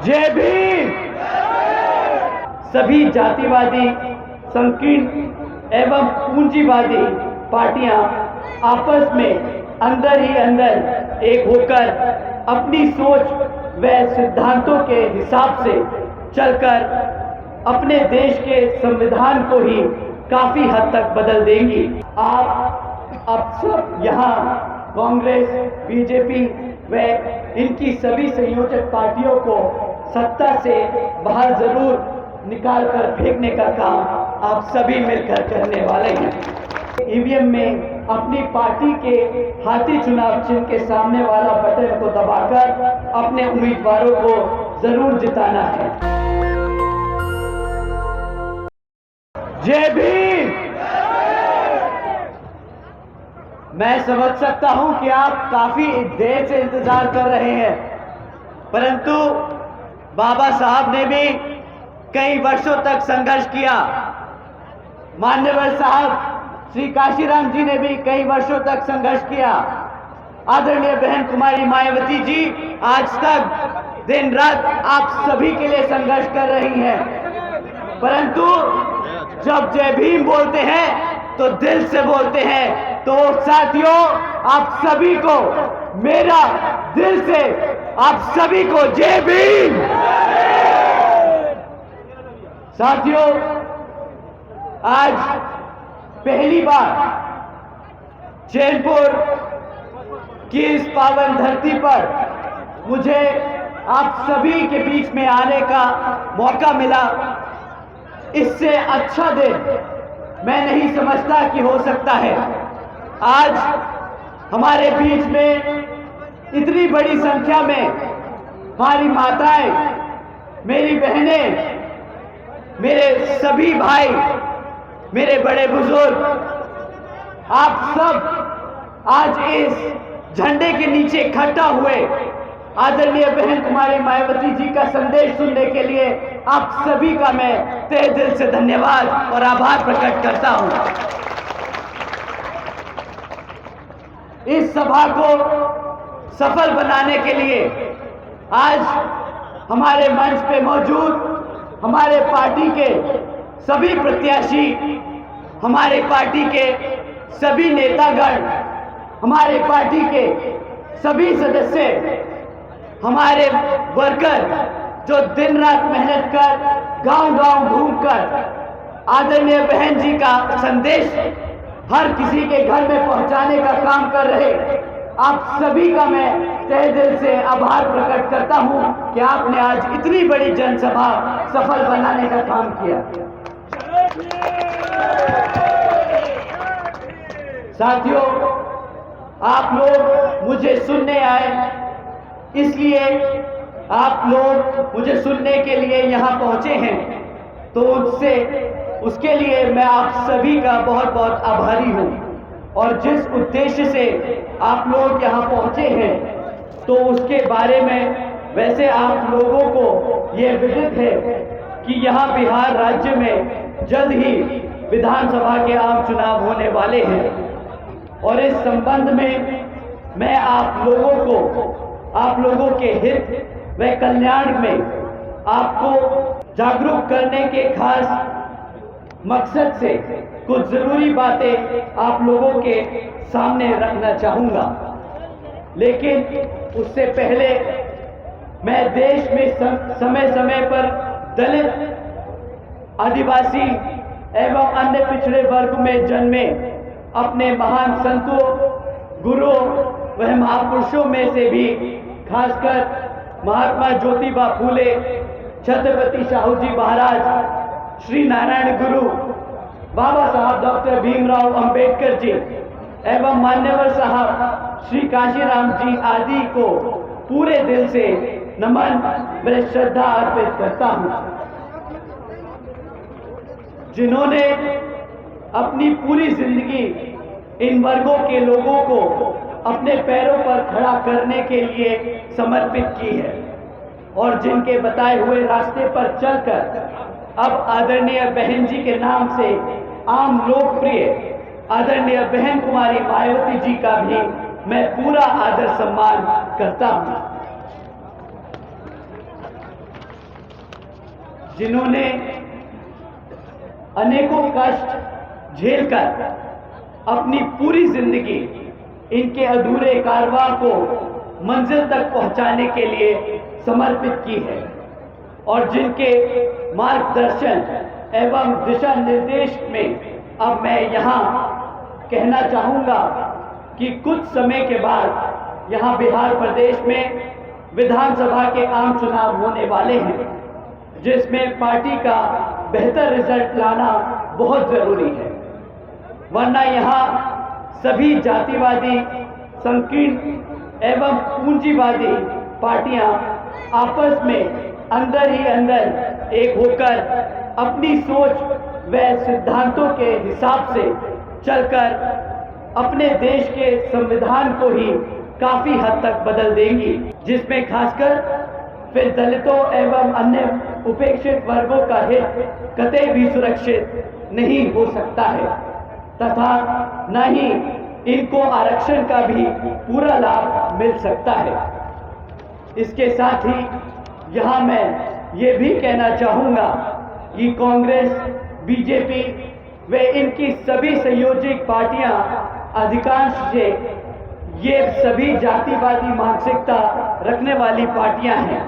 जय भीम। सभी जातिवादी, संकीर्ण एवं पूंजीवादी पार्टियां आपस में अंदर ही अंदर एक होकर अपनी सोच व सिद्धांतों के हिसाब से चलकर अपने देश के संविधान को ही काफी हद तक बदल देंगी। आप अब सब यहाँ कांग्रेस, बीजेपी व इनकी सभी संयोजक पार्टियों को सत्ता से बाहर जरूर निकाल कर फेंकने का काम आप सभी मिलकर करने वाले हैं। ईवीएम में अपनी पार्टी के हाथी चुनाव चिन्ह के सामने वाला बटन को दबाकर अपने उम्मीदवारों को जरूर जिताना है। जय भीम। मैं समझ सकता हूं कि आप काफी देर से इंतजार कर रहे हैं, परंतु बाबा साहब ने भी कई वर्षों तक संघर्ष किया। मान्यवर साहब श्री काशीराम जी ने भी कई वर्षों तक संघर्ष किया। आदरणीय बहन कुमारी मायावती जी आज तक दिन रात आप सभी के लिए संघर्ष कर रही हैं, परंतु जब जय भीम बोलते हैं तो दिल से बोलते हैं। तो साथियों, आप सभी को मेरा दिल से आप सभी को जय भीम। साथियों, आज पहली बार चैनपुर की इस पावन धरती पर मुझे आप सभी के बीच में आने का मौका मिला। इससे अच्छा दिन मैं नहीं समझता कि हो सकता है। आज हमारे बीच में इतनी बड़ी संख्या में हमारी माताएं, मेरी बहनें, मेरे सभी भाई, मेरे बड़े बुजुर्ग, आप सब आज इस झंडे के नीचे इकट्ठा हुए आदरणीय बहन कुमारी मायावती जी का संदेश सुनने के लिए आप सभी का मैं तहे दिल से धन्यवाद और आभार प्रकट करता हूं। इस सभा को सफल बनाने के लिए आज हमारे मंच पे मौजूद हमारे पार्टी के सभी प्रत्याशी, हमारे पार्टी के सभी नेतागण, हमारे पार्टी के सभी सदस्य, हमारे वर्कर जो दिन रात मेहनत कर गांव-गांव घूमकर आदरणीय बहन जी का संदेश हर किसी के घर में पहुंचाने का काम कर रहे, आप सभी का मैं तहे दिल से आभार प्रकट करता हूं कि आपने आज इतनी बड़ी जनसभा सफल बनाने का काम किया। साथियों, आप लोग मुझे सुनने आए, इसलिए आप लोग मुझे सुनने के लिए यहाँ पहुंचे हैं, तो उसके लिए मैं आप सभी का बहुत बहुत आभारी हूँ। और जिस उद्देश्य से आप लोग यहाँ पहुंचे हैं, तो उसके बारे में वैसे आप लोगों को ये विदित है कि यहाँ बिहार राज्य में जल्द ही विधानसभा के आम चुनाव होने वाले हैं, और इस संबंध में मैं आप लोगों के हित व कल्याण में आपको जागरूक करने के खास मकसद से कुछ जरूरी बातें आप लोगों के सामने रखना चाहूंगा। लेकिन उससे पहले मैं देश में समय समय पर दलित, आदिवासी एवं अन्य पिछड़े वर्ग में जन्मे अपने महान संतों, गुरुओं व महापुरुषों में से भी खासकर महात्मा ज्योतिबा फूले, छत्रपति साहू जी महाराज, श्री नारायण गुरु, बाबा साहब डॉक्टर भीमराव अंबेडकर जी एवं मान्यवर साहब श्री काशीराम जी आदि को पूरे दिल से नमन व श्रद्धा अर्पित करता हूं, जिन्होंने अपनी पूरी जिंदगी इन वर्गों के लोगों को अपने पैरों पर खड़ा करने के लिए समर्पित की है, और जिनके बताए हुए रास्ते पर चलकर अब आदरणीय बहन जी के नाम से आम लोकप्रिय आदरणीय बहन कुमारी मायावती जी का भी मैं पूरा आदर सम्मान करता हूं। जिन्होंने अनेकों कष्ट झेलकर अपनी पूरी जिंदगी इनके अधूरे कारवां को मंजिल तक पहुंचाने के लिए समर्पित की है, और जिनके मार्गदर्शन एवं दिशा निर्देश में अब मैं यहाँ कहना चाहूँगा कि कुछ समय के बाद यहाँ बिहार प्रदेश में विधानसभा के आम चुनाव होने वाले हैं, जिसमें पार्टी का बेहतर रिजल्ट लाना बहुत जरूरी है, वरना यहाँ सभी जातिवादी, संकीर्ण एवं पूंजीवादी पार्टियां आपस में अंदर ही अंदर एक होकर अपनी सोच व सिद्धांतों के हिसाब से चलकर अपने देश के संविधान को ही काफी हद तक बदल देंगी, जिसमें खासकर फिर दलितों एवं अन्य उपेक्षित वर्गों का हित कतई भी सुरक्षित नहीं हो सकता है तथा न ही इनको आरक्षण का भी पूरा लाभ मिल सकता है। इसके साथ ही यहाँ मैं ये भी कहना चाहूँगा कि कांग्रेस, बीजेपी व इनकी सभी संयोजक पार्टियां अधिकांश से ये सभी जातिवादी मानसिकता रखने वाली पार्टियां हैं,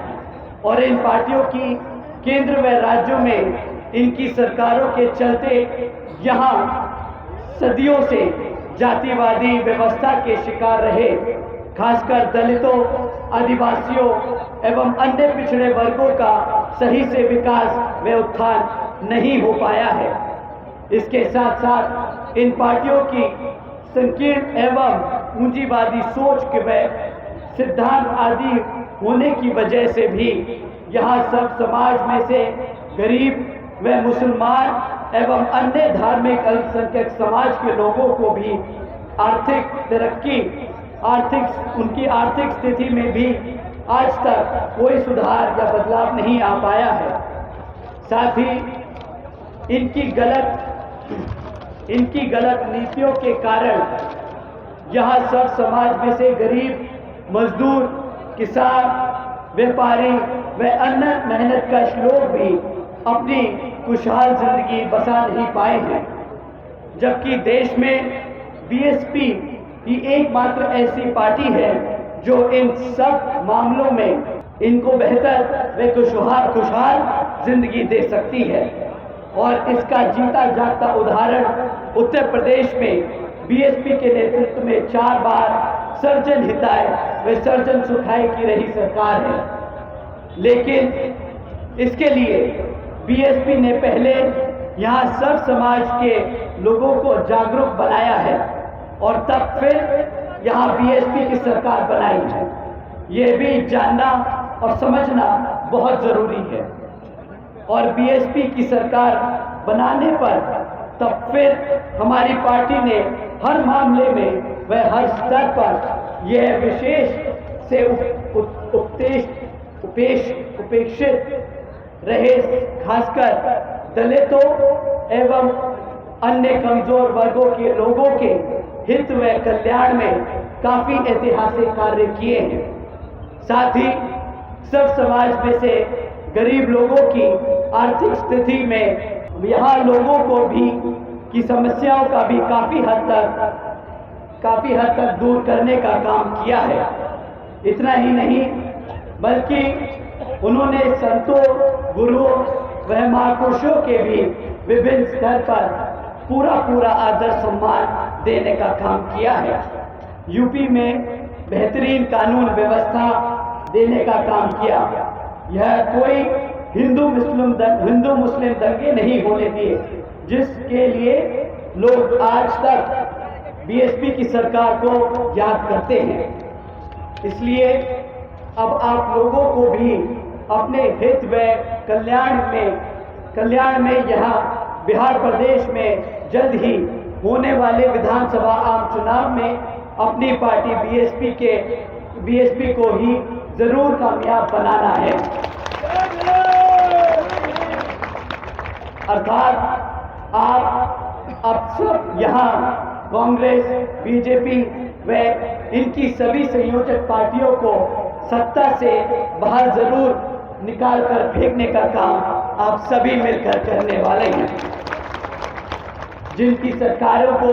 और इन पार्टियों की केंद्र व राज्यों में इनकी सरकारों के चलते यहाँ सदियों से जातिवादी व्यवस्था के शिकार रहे, खासकर दलितों, आदिवासियों एवं अन्य पिछड़े वर्गों का सही से विकास व उत्थान नहीं हो पाया है। इसके साथ साथ इन पार्टियों की संकीर्ण एवं पूंजीवादी सोच के व सिद्धांत आदि होने की वजह से भी यहाँ सब समाज में से गरीब व मुसलमान एवं अन्य धार्मिक अल्पसंख्यक समाज के लोगों को भी आर्थिक तरक्की, उनकी आर्थिक स्थिति में भी आज तक कोई सुधार या बदलाव नहीं आ पाया है। साथ ही इनकी गलत नीतियों के कारण यहाँ सब समाज में से गरीब, मजदूर, किसान, व्यापारी व अन्य मेहनतकश लोग भी अपनी खुशहाल जिंदगी बसा नहीं पाए हैं, जबकि देश में बीएसपी ही एकमात्र ऐसी पार्टी है जो इन सब मामलों में इनको बेहतर व खुशहाल जिंदगी दे सकती है। और इसका जीता जागता उदाहरण उत्तर प्रदेश में बीएसपी के नेतृत्व में 4 बार सर्जन हिताय व सर्जन सुखाय की रही सरकार है। लेकिन इसके लिए बीएसपी ने पहले यहाँ सब समाज के लोगों को जागरूक बनाया है और तब फिर यहाँ बीएसपी की सरकार बनाई है। ये भी जानना और समझना बहुत जरूरी है। और बीएसपी की सरकार बनाने पर तब फिर हमारी पार्टी ने हर मामले में व हर स्तर पर यह विशेष से उपेक्षित रहे, खासकर दलितों एवं अन्य कमजोर वर्गों के लोगों के हित व कल्याण में काफी ऐतिहासिक कार्य किए हैं। साथ ही सब समाज में से गरीब लोगों की आर्थिक स्थिति में यहाँ लोगों को भी की समस्याओं का भी काफी हद तक दूर करने का काम किया है। इतना ही नहीं बल्कि उन्होंने संतों, गुरुओं व महापुरुषों के भी विभिन्न स्तर पर पूरा आदर सम्मान देने का काम किया है। यूपी में बेहतरीन कानून व्यवस्था देने का काम किया। यह कोई हिंदू मुस्लिम दंगे नहीं होने दिए, जिसके लिए लोग आज तक बीएसपी की सरकार को याद करते हैं। इसलिए अब आप लोगों को भी अपने हित व कल्याण में यहाँ बिहार प्रदेश में जल्द ही होने वाले विधानसभा आम चुनाव में अपनी पार्टी बीएसपी को ही जरूर कामयाब बनाना है। अर्थात आप अब सब यहाँ कांग्रेस, बीजेपी व इनकी सभी संयोजक पार्टियों को सत्ता से बाहर जरूर निकाल कर फेंकने का काम आप सभी मिलकर करने वाले हैं। जिनकी सरकारों को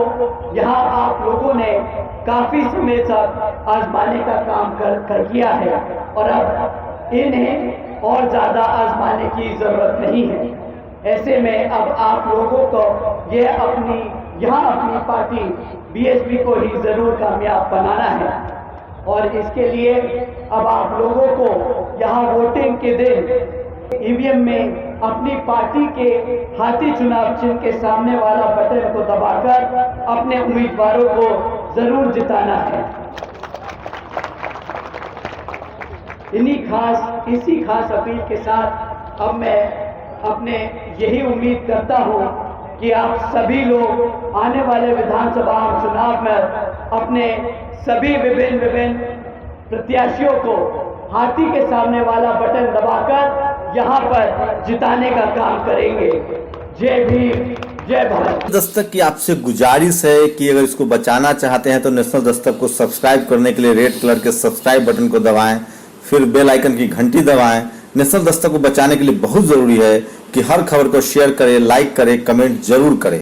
यहाँ आप लोगों ने काफी समय तक आजमाने का काम कर किया है और अब इन्हें और ज्यादा आजमाने की जरूरत नहीं है। ऐसे में अब आप लोगों को यहाँ अपनी पार्टी बीएसपी को ही जरूर कामयाब बनाना है और इसके लिए अब आप लोगों को यहाँ वोटिंग के दिन ईवीएम में अपनी पार्टी के हाथी चुनाव चिन्ह के सामने वाला बटन को दबाकर अपने उम्मीदवारों को जरूर जिताना है। इसी खास अपील के साथ अब मैं अपने यही उम्मीद करता हूं कि आप सभी लोग आने वाले विधानसभा चुनाव में अपने सभी विभिन्न प्रत्याशियों को हाथी के सामने वाला बटन दबाकर यहां पर जिताने का काम करेंगे। जय भीम, जय भारत। दस्तक की आपसे गुजारिश है कि अगर इसको बचाना चाहते हैं तो नेशनल दस्तक को सब्सक्राइब करने के लिए रेड कलर के सब्सक्राइब बटन को दबाएं, फिर बेल आइकन की घंटी दबाएं। नेशनल दस्तक को बचाने के लिए बहुत जरूरी है कि हर खबर को शेयर करें, लाइक करें, कमेंट जरूर करें।